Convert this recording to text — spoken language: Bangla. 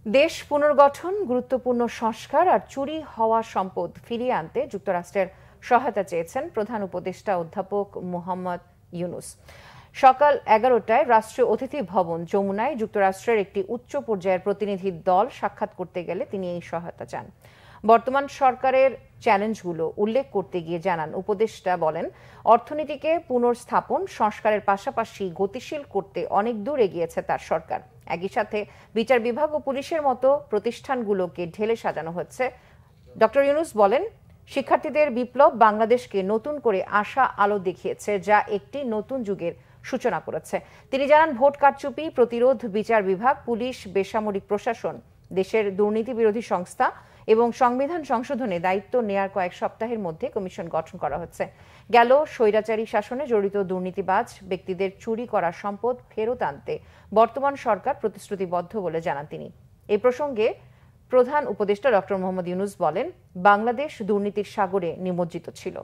দেশ পুনর্গঠন, গুরুত্বপূর্ণ সংস্কার আর চুরি হওয়া সম্পদ ফিরিয়ে আনতে যুক্তরাষ্ট্রের সহায়তা চেয়েছেন প্রধান উপদেষ্টা অধ্যাপক মোহাম্মদ ইউনূস। সকাল 11টায় রাষ্ট্রীয় অতিথি ভবন যমুনায় যুক্তরাষ্ট্রের একটি উচ্চ পর্যায়ের প্রতিনিধি দল সাক্ষাৎ করতে গেলে তিনি এই সহায়তা চান। বর্তমান সরকারের চ্যালেঞ্জগুলো উল্লেখ করতে গিয়ে জানান উপদেষ্টা বলেন, অর্থনীতিকে পুনর্স্থাপন সংস্কারের পাশাপাশি গতিশীল করতে অনেক দূর এগিয়েছে তার সরকার। একই সাথে বিচার বিভাগ ও পুলিশের মতো প্রতিষ্ঠানগুলোকে ঢেলে সাজানো হচ্ছে। ডক্টর ইউনূস বলেন, শিক্ষার্থীদের বিপ্লব বাংলাদেশকে নতুন করে আশা আলো দেখিয়েছে, যা একটি নতুন যুগের সূচনা করেছে। তিনি জানান, ভোট কারচুপি প্রতিরোধ, বিচার বিভাগ, পুলিশ, বেসামরিক প্রশাসন, দেশের দুর্নীতি বিরোধী সংস্থা এবং সংবিধান সংশোধনে দায়িত্ব নেয়ার কয়েক সপ্তাহের মধ্যে কমিশন গঠন করা হচ্ছে। গেল স্বৈরাচারী শাসনে জড়িত দুর্নীতিবাজ ব্যক্তিদের চুরি করা সম্পদ ফেরত আনতে বর্তমান সরকার প্রতিশ্রুতিবদ্ধ বলে জানান তিনি। এই প্রসঙ্গে প্রধান উপদেষ্টা ডক্টর মোহাম্মদ ইউনূস বলেন, বাংলাদেশ দুর্নীতির সাগরে নিমজ্জিত ছিল।